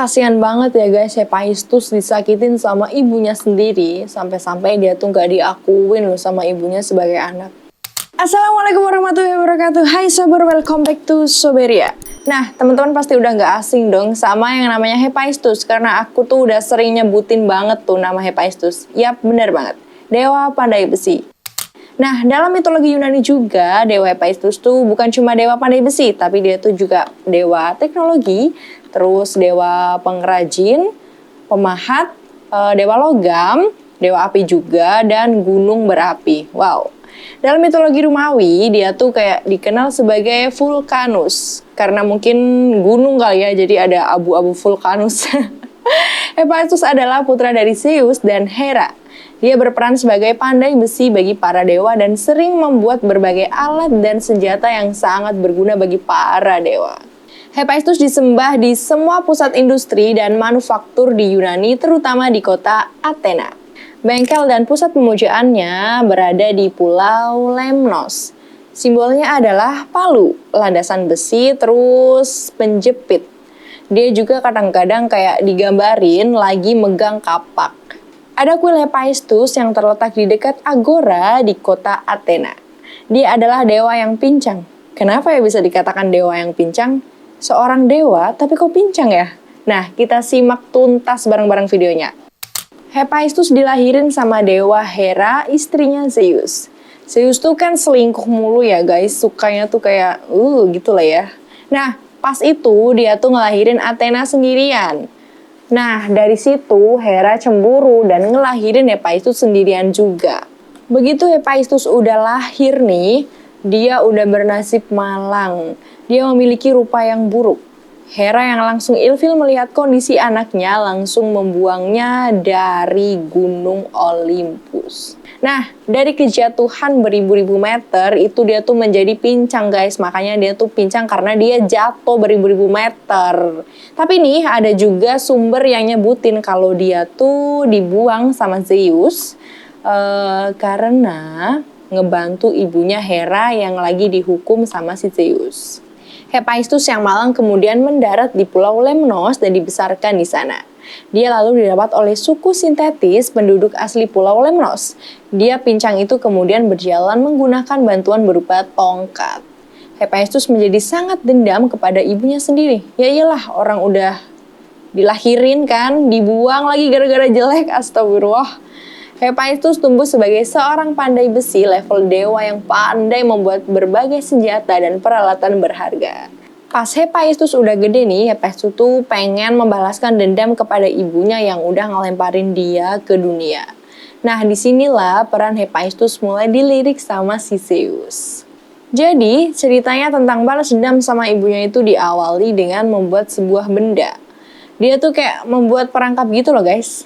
Kasian banget ya guys, Hephaestus disakitin sama ibunya sendiri, sampai-sampai dia tuh gak diakuin loh sama ibunya sebagai anak. Assalamualaikum warahmatullahi wabarakatuh. Hai sober, welcome back to Soberia. Nah, teman-teman pasti udah gak asing dong sama yang namanya Hephaestus, karena aku tuh udah sering nyebutin banget tuh nama Hephaestus. Yap, bener banget. Dewa pandai besi. Nah, dalam mitologi Yunani juga, Dewa Hephaestus tuh bukan cuma dewa pandai besi, tapi dia tuh juga dewa teknologi, terus dewa pengrajin, pemahat, dewa logam, dewa api juga, dan gunung berapi. Wow. Dalam mitologi Romawi, dia tuh kayak dikenal sebagai Vulcanus, karena mungkin gunung kali ya, jadi ada abu-abu Vulcanus. Hephaestus adalah putra dari Zeus dan Hera. Dia berperan sebagai pandai besi bagi para dewa dan sering membuat berbagai alat dan senjata yang sangat berguna bagi para dewa. Hephaestus disembah di semua pusat industri dan manufaktur di Yunani, terutama di kota Athena. Bengkel dan pusat pemujaannya berada di Pulau Lemnos. Simbolnya adalah palu, landasan besi, terus penjepit. Dia juga kadang-kadang kayak digambarin lagi megang kapak. Ada kuil Hephaestus yang terletak di dekat Agora di kota Athena. Dia adalah dewa yang pincang. Kenapa ya bisa dikatakan dewa yang pincang? Seorang dewa, tapi kok pincang ya? Nah, kita simak tuntas bareng-bareng videonya. Hephaestus dilahirin sama dewa Hera, istrinya Zeus. Zeus tuh kan selingkuh mulu ya guys, sukanya tuh kayak gitu lah ya. Nah, pas itu dia tuh ngelahirin Athena sendirian. Nah, dari situ Hera cemburu dan ngelahirin Hephaestus sendirian juga. Begitu Hephaestus udah lahir nih, dia udah bernasib malang. Dia memiliki rupa yang buruk. Hera yang langsung ilfil melihat kondisi anaknya langsung membuangnya dari Gunung Olympus. Nah, dari kejatuhan beribu-ribu meter itu dia tuh menjadi pincang guys. Makanya dia tuh pincang karena dia jatuh beribu-ribu meter. Tapi nih ada juga sumber yang nyebutin kalau dia tuh dibuang sama Zeus karena ngebantu ibunya Hera yang lagi dihukum sama si Zeus. Hephaestus yang malang kemudian mendarat di Pulau Lemnos dan dibesarkan di sana. Dia lalu didapat oleh suku sintetis penduduk asli Pulau Lemnos. Dia pincang itu kemudian berjalan menggunakan bantuan berupa tongkat. Hephaestus menjadi sangat dendam kepada ibunya sendiri. Ya iyalah, orang udah dilahirin kan, dibuang lagi gara-gara jelek, astagfirullah. Hephaestus tumbuh sebagai seorang pandai besi level dewa yang pandai membuat berbagai senjata dan peralatan berharga. Pas Hephaestus udah gede nih, Hephaestus tuh pengen membalaskan dendam kepada ibunya yang udah ngelemparin dia ke dunia. Nah, disinilah peran Hephaestus mulai dilirik sama si Zeus. Jadi, ceritanya tentang balas dendam sama ibunya itu diawali dengan membuat sebuah benda. Dia tuh kayak membuat perangkap gitu loh guys.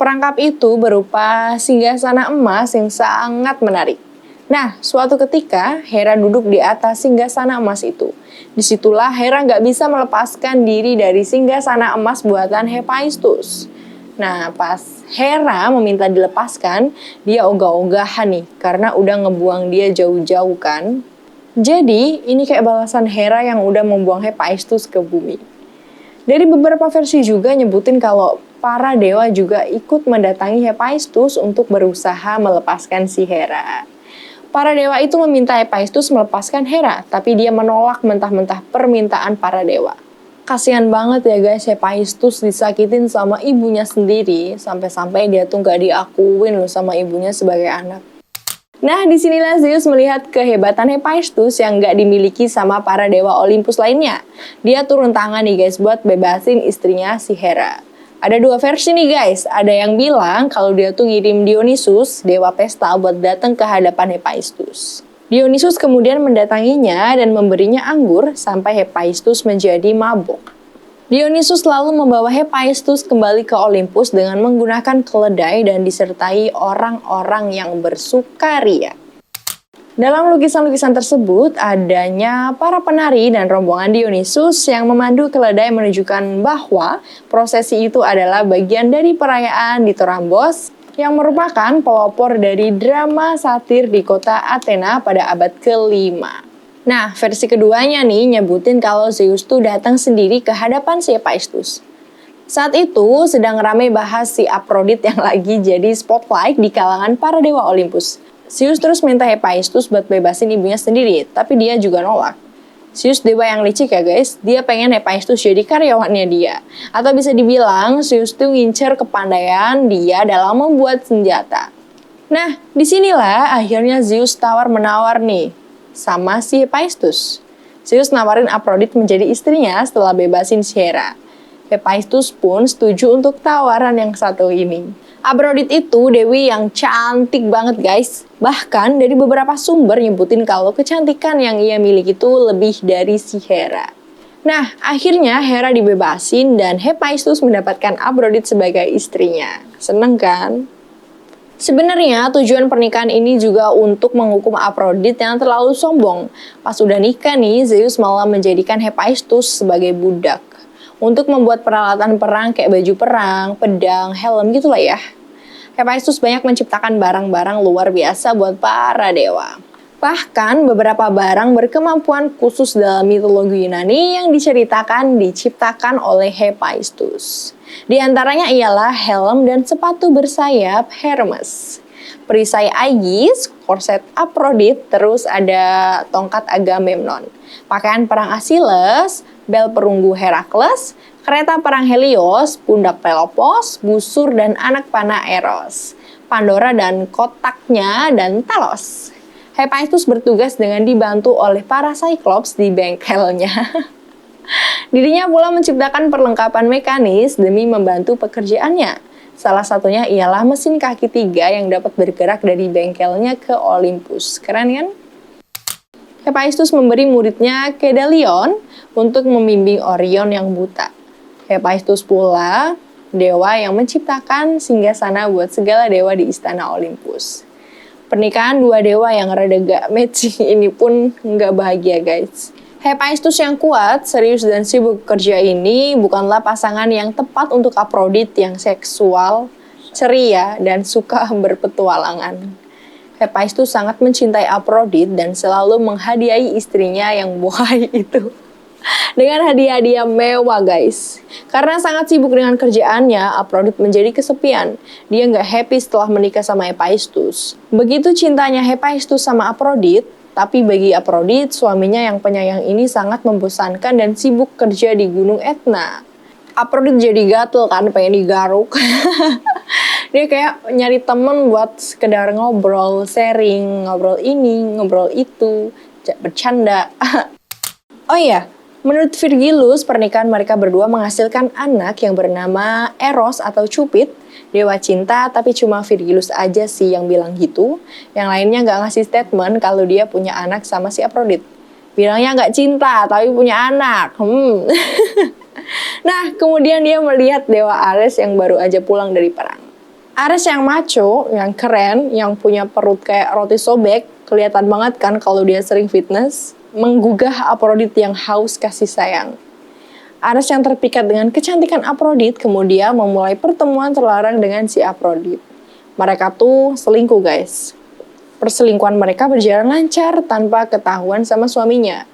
Perangkap itu berupa singgasana emas yang sangat menarik. Nah, suatu ketika Hera duduk di atas singgasana emas itu. Disitulah Hera nggak bisa melepaskan diri dari singgasana emas buatan Hephaestus. Nah, pas Hera meminta dilepaskan, dia ogah-ogahan nih, karena udah ngebuang dia jauh-jauh kan. Jadi, ini kayak balasan Hera yang udah membuang Hephaestus ke bumi. Dari beberapa versi juga nyebutin kalau para dewa juga ikut mendatangi Hephaestus untuk berusaha melepaskan si Hera. Para dewa itu meminta Hephaestus melepaskan Hera, tapi dia menolak mentah-mentah permintaan para dewa. Kasian banget ya guys, Hephaestus disakitin sama ibunya sendiri, sampai-sampai dia tuh gak diakuin loh sama ibunya sebagai anak. Nah, disinilah Zeus melihat kehebatan Hephaestus yang gak dimiliki sama para dewa Olympus lainnya. Dia turun tangan nih guys buat bebasin istrinya si Hera. Ada dua versi nih guys, ada yang bilang kalau dia tuh ngirim Dionysus, dewa pesta, buat datang ke hadapan Hephaestus. Dionysus kemudian mendatanginya dan memberinya anggur sampai Hephaestus menjadi mabuk. Dionysus lalu membawa Hephaestus kembali ke Olympus dengan menggunakan keledai dan disertai orang-orang yang bersukaria. Dalam lukisan-lukisan tersebut, adanya para penari dan rombongan Dionysus yang memandu keledai menunjukkan bahwa prosesi itu adalah bagian dari perayaan Ditorambos yang merupakan pelopor dari drama satir di kota Athena pada abad ke-5. Nah, versi keduanya nih nyebutin kalau Zeus tuh datang sendiri ke hadapan si Hephaestus. Saat itu sedang ramai bahas si Aphrodite yang lagi jadi spotlight di kalangan para dewa Olympus. Zeus terus minta Hephaestus buat bebasin ibunya sendiri, tapi dia juga nolak. Zeus dewa yang licik ya guys, dia pengen Hephaestus jadi karyawannya dia. Atau bisa dibilang Zeus tuh ngincer kepandaian dia dalam membuat senjata. Nah, disinilah akhirnya Zeus tawar-menawar nih sama si Hephaestus. Zeus nawarin Aphrodite menjadi istrinya setelah bebasin si Hera. Hephaestus pun setuju untuk tawaran yang satu ini. Aphrodite itu dewi yang cantik banget guys. Bahkan dari beberapa sumber nyebutin kalau kecantikan yang ia miliki itu lebih dari si Hera. Nah, akhirnya Hera dibebasin dan Hephaestus mendapatkan Aphrodite sebagai istrinya. Seneng kan? Sebenarnya tujuan pernikahan ini juga untuk menghukum Aphrodite yang terlalu sombong. Pas udah nikah nih, Zeus malah menjadikan Hephaestus sebagai budak. Untuk membuat peralatan perang kayak baju perang, pedang, helm gitu lah ya. Hephaestus banyak menciptakan barang-barang luar biasa buat para dewa. Bahkan beberapa barang berkemampuan khusus dalam mitologi Yunani yang diciptakan oleh Hephaestus. Di antaranya ialah helm dan sepatu bersayap Hermes, perisai Aegis, korset Aphrodite, terus ada tongkat Agamemnon, pakaian perang Achilles, bel perunggu Herakles, kereta perang Helios, pundak Pelopos, busur dan anak panah Eros, Pandora dan kotaknya dan Talos. Hephaestus bertugas dengan dibantu oleh para Cyclops di bengkelnya. Dirinya pula menciptakan perlengkapan mekanis demi membantu pekerjaannya. Salah satunya ialah mesin kaki 3 yang dapat bergerak dari bengkelnya ke Olympus. Keren kan? Hephaestus memberi muridnya Kedalion untuk membimbing Orion yang buta. Hephaestus pula dewa yang menciptakan singgasana buat segala dewa di istana Olympus. Pernikahan dua dewa yang rada gak matching ini pun nggak bahagia guys. Hephaestus yang kuat, serius dan sibuk kerja ini bukanlah pasangan yang tepat untuk Aphrodite yang seksual, ceria, dan suka berpetualangan. Hephaestus sangat mencintai Aphrodite dan selalu menghadiahi istrinya yang buhay itu dengan hadiah-hadiah mewah guys. Karena sangat sibuk dengan kerjaannya, Aphrodite menjadi kesepian. Dia nggak happy setelah menikah sama Hephaestus. Begitu cintanya Hephaestus sama Aphrodite, tapi bagi Aphrodite, suaminya yang penyayang ini sangat membosankan dan sibuk kerja di Gunung Etna. Aphrodite jadi gatel kan, pengen digaruk. Dia kayak nyari temen buat sekedar ngobrol, sharing, ngobrol ini, ngobrol itu, bercanda. Oh iya, menurut Virgilius, pernikahan mereka berdua menghasilkan anak yang bernama Eros atau Cupid, dewa cinta, tapi cuma Virgilius aja sih yang bilang gitu. Yang lainnya nggak ngasih statement kalau dia punya anak sama si Aphrodite. Bilangnya nggak cinta, tapi punya anak. Nah, kemudian dia melihat dewa Ares yang baru aja pulang dari perang. Ares yang macho, yang keren, yang punya perut kayak roti sobek, kelihatan banget kan kalau dia sering fitness, menggugah Aphrodite yang haus kasih sayang. Ares yang terpikat dengan kecantikan Aphrodite kemudian memulai pertemuan terlarang dengan si Aphrodite. Mereka tuh selingkuh guys. Perselingkuhan mereka berjalan lancar tanpa ketahuan sama suaminya.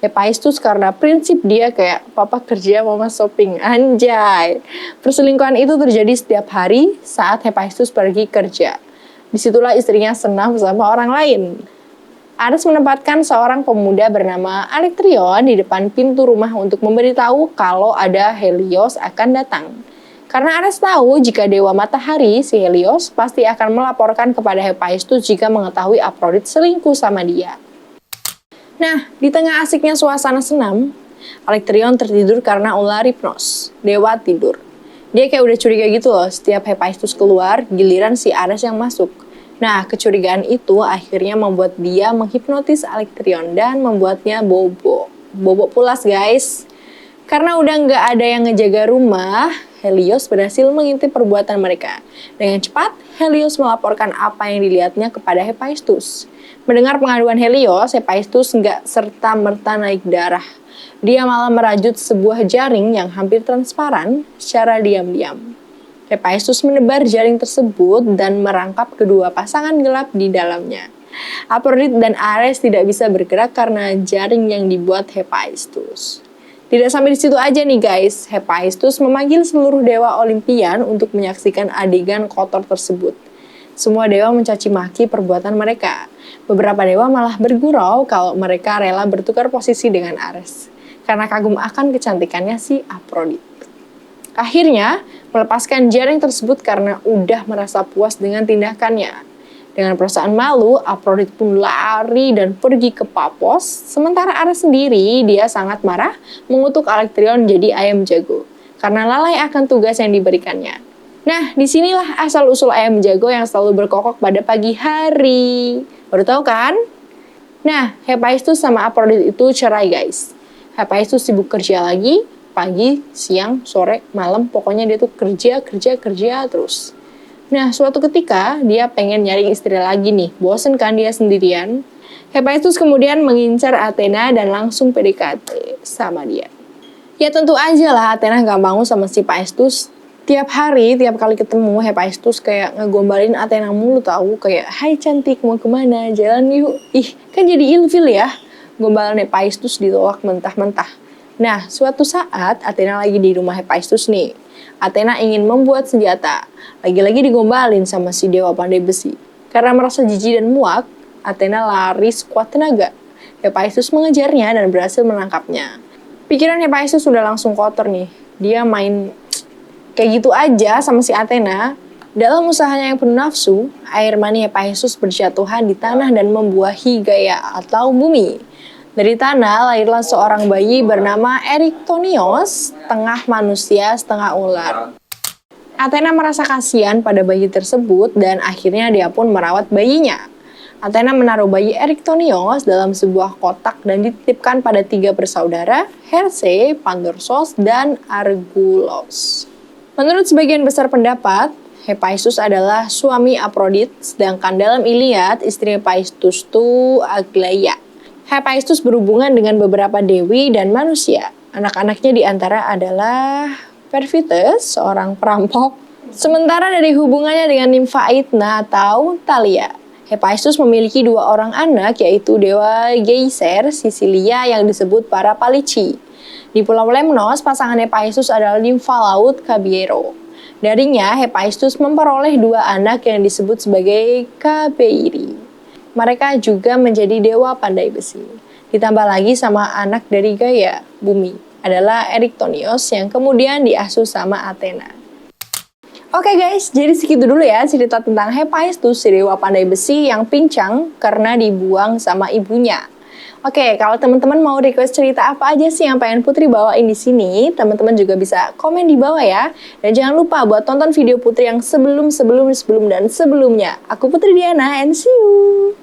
Hephaestus karena prinsip dia kayak papa kerja mama shopping, anjay. Perselingkuhan itu terjadi setiap hari saat Hephaestus pergi kerja. Disitulah istrinya senang sama orang lain. Ares menempatkan seorang pemuda bernama Alectryon di depan pintu rumah untuk memberitahu kalau ada Helios akan datang. Karena Ares tahu jika dewa matahari, si Helios, pasti akan melaporkan kepada Hephaestus jika mengetahui Aphrodite selingkuh sama dia. Nah, di tengah asiknya suasana senam, Alectryon tertidur karena ular Hypnos, dewa tidur. Dia kayak udah curiga gitu loh, setiap Hephaestus keluar, giliran si Ares yang masuk. Nah, kecurigaan itu akhirnya membuat dia menghipnotis Alectryon dan membuatnya bobo. Bobo pulas guys. Karena udah nggak ada yang ngejaga rumah, Helios berhasil mengintip perbuatan mereka. Dengan cepat, Helios melaporkan apa yang dilihatnya kepada Hephaestus. Mendengar pengaduan Helios, Hephaestus nggak serta-merta naik darah. Dia malah merajut sebuah jaring yang hampir transparan secara diam-diam. Hephaestus menebar jaring tersebut dan merangkap kedua pasangan gelap di dalamnya. Aphrodite dan Ares tidak bisa bergerak karena jaring yang dibuat Hephaestus. Tidak sampai di situ aja nih guys, Hephaestus memanggil seluruh dewa Olimpian untuk menyaksikan adegan kotor tersebut. Semua dewa mencaci maki perbuatan mereka. Beberapa dewa malah bergurau kalau mereka rela bertukar posisi dengan Ares, karena kagum akan kecantikannya si Aphrodite. Akhirnya, melepaskan jaring tersebut karena udah merasa puas dengan tindakannya. Dengan perasaan malu, Aphrodite pun lari dan pergi ke Paphos. Sementara Ares sendiri, dia sangat marah, mengutuk Alectryon jadi ayam jago, karena lalai akan tugas yang diberikannya. Nah, disinilah asal-usul ayam jago yang selalu berkokok pada pagi hari. Baru tahu kan? Nah, Hephaestus sama Aphrodite itu cerai guys. Hephaestus sibuk kerja lagi, pagi, siang, sore, malam, pokoknya dia tuh kerja terus. Nah, suatu ketika dia pengen nyari istri lagi nih, bosen kan dia sendirian. Hephaestus kemudian mengincar Athena dan langsung PDKT sama dia. Ya tentu aja lah Athena gak mau sama si Hephaestus. Tiap hari, tiap kali ketemu Hephaestus kayak ngegombalin Athena mulu tahu, kayak hai cantik mau kemana, jalan yuk. Ih, kan jadi ilfil ya. Gombalan Hephaestus ditolak mentah-mentah. Nah, suatu saat Athena lagi di rumah Hephaestus nih. Athena ingin membuat senjata. Lagi-lagi digombalin sama si dewa pandai besi. Karena merasa jijik dan muak, Athena lari sekuat tenaga. Hephaestus mengejarnya dan berhasil menangkapnya. Pikiran Hephaestus sudah langsung kotor nih. Dia main kayak gitu aja sama si Athena. Dalam usahanya yang penuh nafsu, air mani Hephaestus berjatuhan di tanah dan membuahi Gaia atau bumi. Dari tanah lahirlah seorang bayi bernama Eriktonios, setengah manusia, setengah ular. Athena merasa kasihan pada bayi tersebut dan akhirnya dia pun merawat bayinya. Athena menaruh bayi Eriktonios dalam sebuah kotak dan dititipkan pada 3 bersaudara, Herse, Pandorsos, dan Argulos. Menurut sebagian besar pendapat, Hephaestus adalah suami Aphrodite, sedangkan dalam Iliad, istri Hephaestus itu Aglaia. Hephaestus berhubungan dengan beberapa dewi dan manusia. Anak-anaknya diantara adalah Perphetus, seorang perampok. Sementara dari hubungannya dengan nimfa Aethna atau Thalia. Hephaestus memiliki 2 orang anak, yaitu dewa Geyser, Sisilia yang disebut para Palici. Di Pulau Lemnos, pasangan Hephaestus adalah nimfa laut Kabiero. Darinya, Hephaestus memperoleh 2 anak yang disebut sebagai Kabeiri. Mereka juga menjadi dewa pandai besi. Ditambah lagi sama anak dari Gaia, bumi, adalah Eriktonios yang kemudian diasuh sama Athena. Oke guys, jadi segitu dulu ya cerita tentang Hephaestus, si dewa pandai besi yang pincang karena dibuang sama ibunya. Oke, kalau teman-teman mau request cerita apa aja sih yang pengen Putri bawain di sini, teman-teman juga bisa komen di bawah ya. Dan jangan lupa buat tonton video Putri yang sebelum dan sebelumnya. Aku Putri Diana and see you.